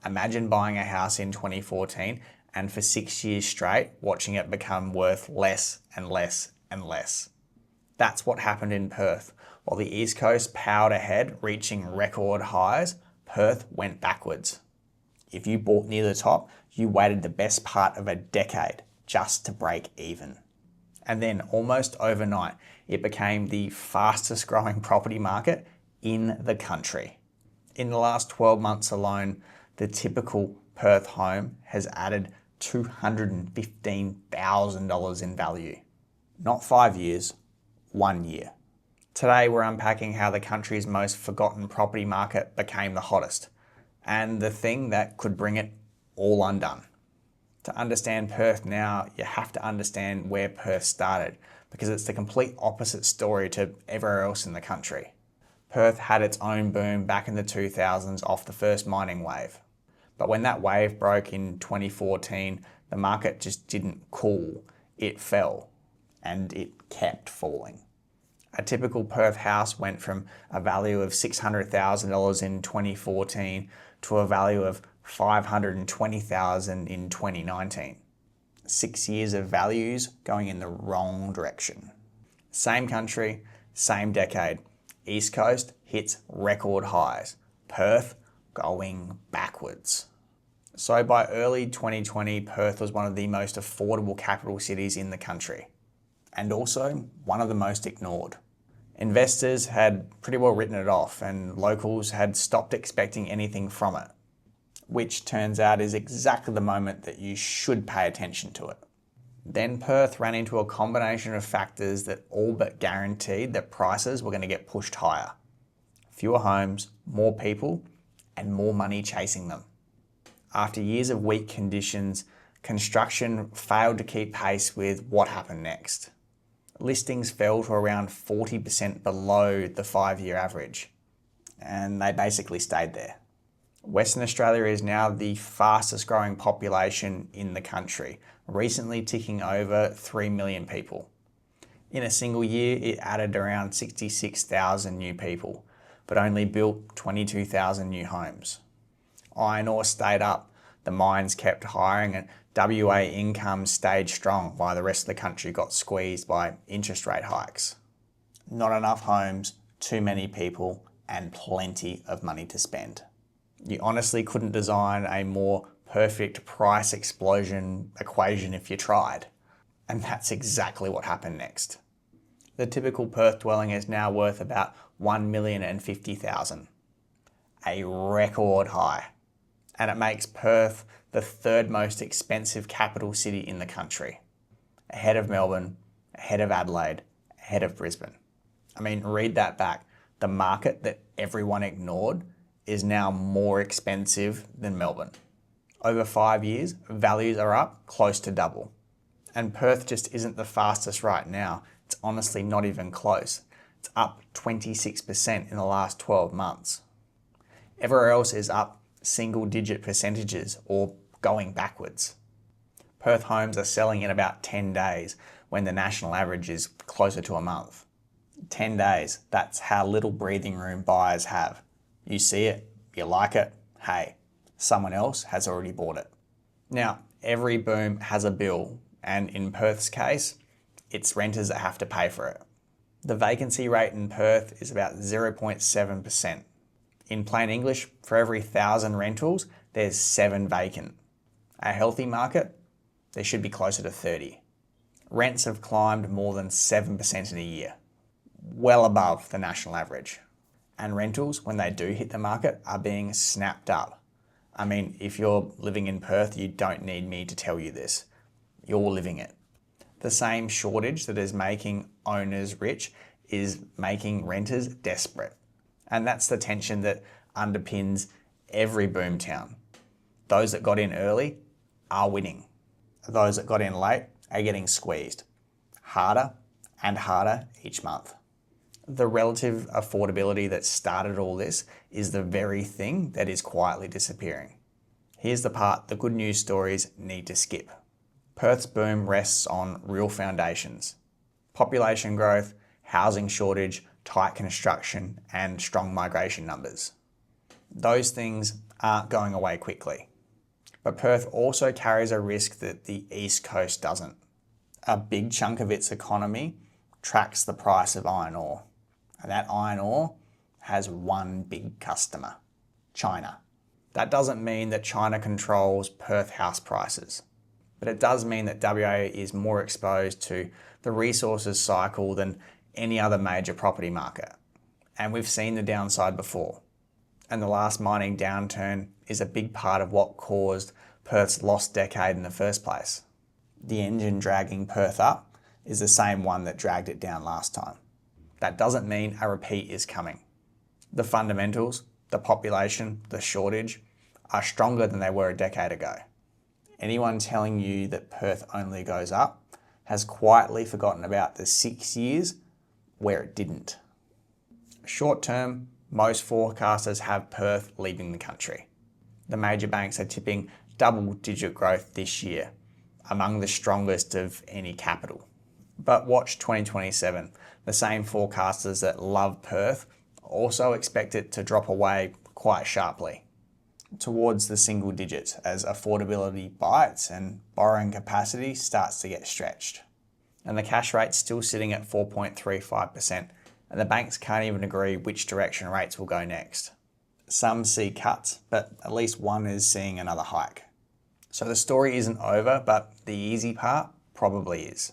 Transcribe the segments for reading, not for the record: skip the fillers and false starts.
Imagine buying a house in 2014 and for 6 years straight watching it become worth less and less and less. That's what happened in Perth. While the East Coast powered ahead, reaching record highs, Perth went backwards. If you bought near the top, you waited the best part of a decade just to break even. And then almost overnight, it became the fastest growing property market in the country. In the last 12 months alone, the typical Perth home has added $215,000 in value. Not 5 years, 1 year. Today we're unpacking how the country's most forgotten property market became the hottest, and the thing that could bring it all undone. To understand Perth now, you have to understand where Perth started, because it's the complete opposite story to everywhere else in the country. Perth had its own boom back in the 2000s off the first mining wave. But when that wave broke in 2014, the market just didn't cool, it fell, and it kept falling. A typical Perth house went from a value of $600,000 in 2014 to a value of $520,000 in 2019. 6 years of values going in the wrong direction. Same country, same decade. East Coast hits record highs. Perth going backwards. So by early 2020, Perth was one of the most affordable capital cities in the country, and also one of the most ignored. Investors had pretty well written it off, and locals had stopped expecting anything from it, which turns out is exactly the moment that you should pay attention to it. Then Perth ran into a combination of factors that all but guaranteed that prices were going to get pushed higher. Fewer homes, more people, and more money chasing them. After years of weak conditions, construction failed to keep pace with what happened next. Listings fell to around 40% below the 5-year average, and they basically stayed there. Western Australia is now the fastest growing population in the country, recently ticking over 3 million people. In a single year, it added around 66,000 new people, but only built 22,000 new homes. Iron ore stayed up, the mines kept hiring, and WA income stayed strong while the rest of the country got squeezed by interest rate hikes. Not enough homes, too many people, and plenty of money to spend. You honestly couldn't design a more perfect price explosion equation if you tried. And that's exactly what happened next. The typical Perth dwelling is now worth about $1,050,000, a record high. And it makes Perth the third most expensive capital city in the country, ahead of Melbourne, ahead of Adelaide, ahead of Brisbane. I mean, read that back. The market that everyone ignored is now more expensive than Melbourne. Over 5 years, values are up close to double. And Perth just isn't the fastest right now. It's honestly not even close. It's up 26% in the last 12 months. Everywhere else is up single-digit percentages or going backwards. Perth homes are selling in about 10 days when the national average is closer to a month. 10 days, that's how little breathing room buyers have. You see it, you like it, hey, someone else has already bought it. Now, every boom has a bill, and in Perth's case, it's renters that have to pay for it. The vacancy rate in Perth is about 0.7%. In plain English, for every 1,000 rentals, there's 7 vacant. A healthy market, there should be closer to 30. Rents have climbed more than 7% in a year, well above the national average. And rentals, when they do hit the market, are being snapped up. I mean, if you're living in Perth, you don't need me to tell you this. You're living it. The same shortage that is making owners rich is making renters desperate. And that's the tension that underpins every boomtown. Those that got in early are winning. Those that got in late are getting squeezed harder and harder each month. The relative affordability that started all this is the very thing that is quietly disappearing. Here's the part the good news stories need to skip. Perth's boom rests on real foundations: population growth, housing shortage, tight construction, and strong migration numbers. Those things aren't going away quickly. But Perth also carries a risk that the East Coast doesn't. A big chunk of its economy tracks the price of iron ore. And that iron ore has one big customer, China. That doesn't mean that China controls Perth house prices, but it does mean that WA is more exposed to the resources cycle than any other major property market. And we've seen the downside before. And the last mining downturn is a big part of what caused Perth's lost decade in the first place. The engine dragging Perth up is the same one that dragged it down last time. That doesn't mean a repeat is coming. The fundamentals, the population, the shortage are stronger than they were a decade ago. Anyone telling you that Perth only goes up has quietly forgotten about the 6 years where it didn't. Short term, most forecasters have Perth leading the country. The major banks are tipping double-digit growth this year, among the strongest of any capital. But watch 2027. The same forecasters that love Perth also expect it to drop away quite sharply towards the single digits as affordability bites and borrowing capacity starts to get stretched. And the cash rate's still sitting at 4.35%, and the banks can't even agree which direction rates will go next. Some see cuts, but at least one is seeing another hike. So the story isn't over, but the easy part probably is.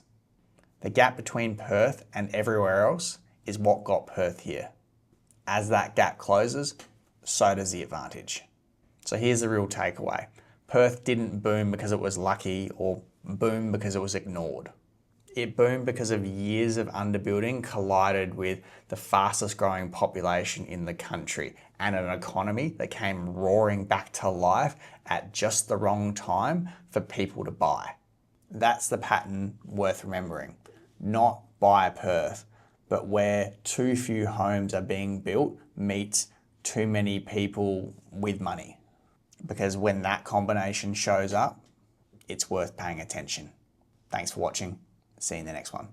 The gap between Perth and everywhere else is what got Perth here. As that gap closes, so does the advantage. So here's the real takeaway. Perth didn't boom because it was lucky or boom because it was ignored. It boomed because of years of underbuilding collided with the fastest growing population in the country and an economy that came roaring back to life at just the wrong time for people to buy. That's the pattern worth remembering. Not buy Perth, but where too few homes are being built meets too many people with money. Because when that combination shows up, it's worth paying attention. Thanks for watching. See you in the next one.